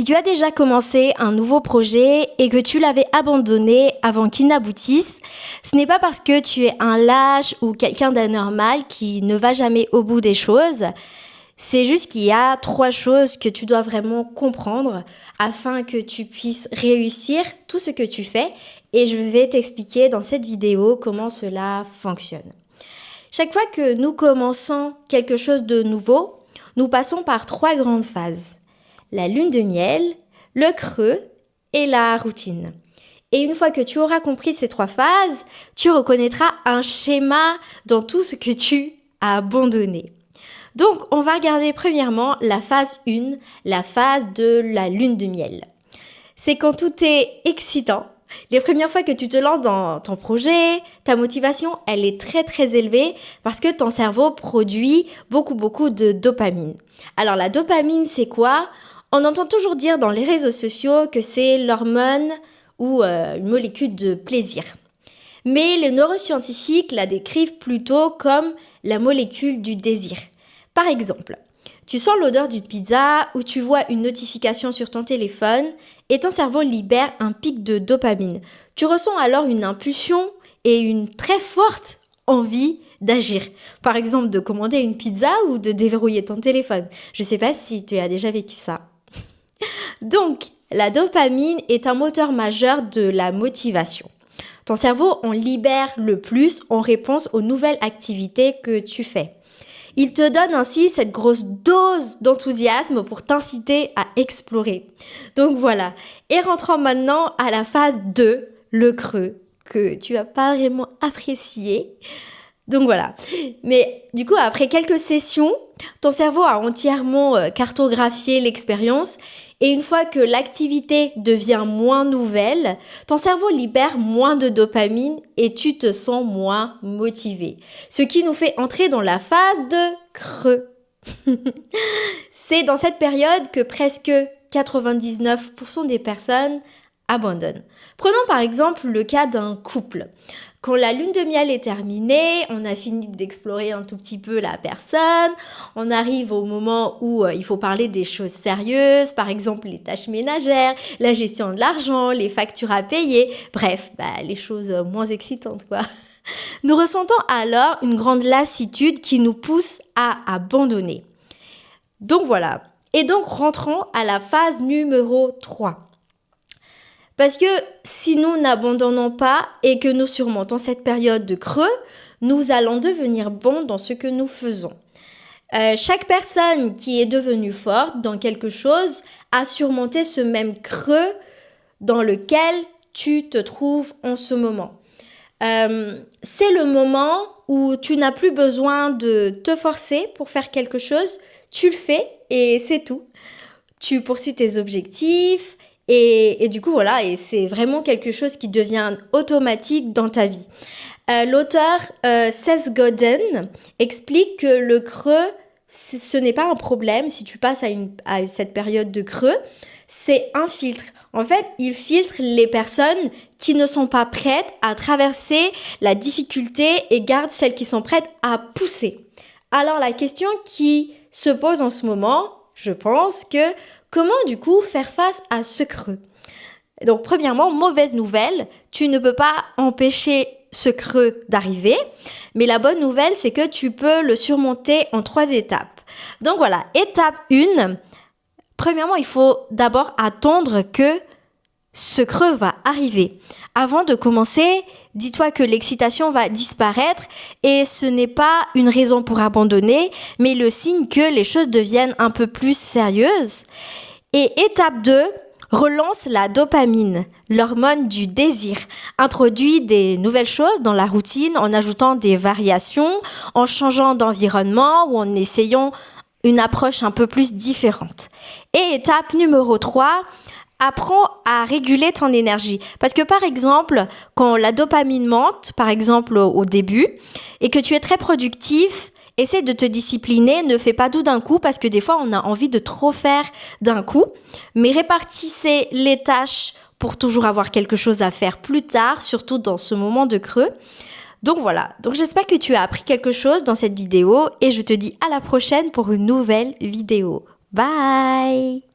Si tu as déjà commencé un nouveau projet et que tu l'avais abandonné avant qu'il n'aboutisse, ce n'est pas parce que tu es un lâche ou quelqu'un d'anormal qui ne va jamais au bout des choses. C'est juste qu'il y a 3 choses que tu dois vraiment comprendre afin que tu puisses réussir tout ce que tu fais, et je vais t'expliquer dans cette vidéo comment cela fonctionne. Chaque fois que nous commençons quelque chose de nouveau, nous passons par 3 grandes phases. La lune de miel, le creux et la routine. Et une fois que tu auras compris ces 3 phases, tu reconnaîtras un schéma dans tout ce que tu as abandonné. Donc, on va regarder premièrement la phase 1, la phase de la lune de miel. C'est quand tout est excitant. Les premières fois que tu te lances dans ton projet, ta motivation, elle est très élevée parce que ton cerveau produit beaucoup de dopamine. Alors, la dopamine, c'est quoi ? On entend toujours dire dans les réseaux sociaux que c'est l'hormone ou une molécule de plaisir. Mais les neuroscientifiques la décrivent plutôt comme la molécule du désir. Par exemple, tu sens l'odeur d'une pizza ou tu vois une notification sur ton téléphone et ton cerveau libère un pic de dopamine. Tu ressens alors une impulsion et une très forte envie d'agir. Par exemple, de commander une pizza ou de déverrouiller ton téléphone. Je ne sais pas si tu as déjà vécu ça. Donc, la dopamine est un moteur majeur de la motivation. Ton cerveau en libère le plus en réponse aux nouvelles activités que tu fais. Il te donne ainsi cette grosse dose d'enthousiasme pour t'inciter à explorer. Donc voilà. Et rentrons maintenant à la phase 2, le creux, que tu as pas vraiment apprécié. Donc voilà. Mais du coup, après quelques sessions, ton cerveau a entièrement cartographié l'expérience. Et une fois que l'activité devient moins nouvelle, ton cerveau libère moins de dopamine et tu te sens moins motivé. Ce qui nous fait entrer dans la phase de creux. C'est dans cette période que presque 99% des personnes abandonnent. Prenons par exemple le cas d'un couple. Quand la lune de miel est terminée, on a fini d'explorer un tout petit peu la personne, on arrive au moment où il faut parler des choses sérieuses, par exemple les tâches ménagères, la gestion de l'argent, les factures à payer, bref, les choses moins excitantes quoi. Nous ressentons alors une grande lassitude qui nous pousse à abandonner. Donc voilà, et donc rentrons à la phase numéro 3. Parce que si nous n'abandonnons pas et que nous surmontons cette période de creux, nous allons devenir bons dans ce que nous faisons. Chaque personne qui est devenue forte dans quelque chose a surmonté ce même creux dans lequel tu te trouves en ce moment. C'est le moment où tu n'as plus besoin de te forcer pour faire quelque chose, tu le fais et c'est tout. Tu poursuis tes objectifs. Et du coup, voilà, et c'est vraiment quelque chose qui devient automatique dans ta vie. L'auteur Seth Godin explique que le creux, ce n'est pas un problème si tu passes à cette période de creux, c'est un filtre. En fait, il filtre les personnes qui ne sont pas prêtes à traverser la difficulté et garde celles qui sont prêtes à pousser. Alors, la question qui se pose en ce moment, je pense que comment du coup faire face à ce creux ? Donc premièrement, mauvaise nouvelle, tu ne peux pas empêcher ce creux d'arriver, mais la bonne nouvelle, c'est que tu peux le surmonter en 3 étapes. Donc voilà, étape 1, premièrement, il faut d'abord attendre que ce creux va arriver. Avant de commencer, dis-toi que l'excitation va disparaître et ce n'est pas une raison pour abandonner, mais le signe que les choses deviennent un peu plus sérieuses. Et étape 2, relance la dopamine, l'hormone du désir. Introduis des nouvelles choses dans la routine en ajoutant des variations, en changeant d'environnement ou en essayant une approche un peu plus différente. Et étape numéro 3, apprends à réguler ton énergie. Parce que par exemple, quand la dopamine monte, par exemple au début, et que tu es très productif, essaie de te discipliner, ne fais pas tout d'un coup parce que des fois on a envie de trop faire d'un coup, mais répartissez les tâches pour toujours avoir quelque chose à faire plus tard, surtout dans ce moment de creux. Donc voilà, donc j'espère que tu as appris quelque chose dans cette vidéo et je te dis à la prochaine pour une nouvelle vidéo. Bye!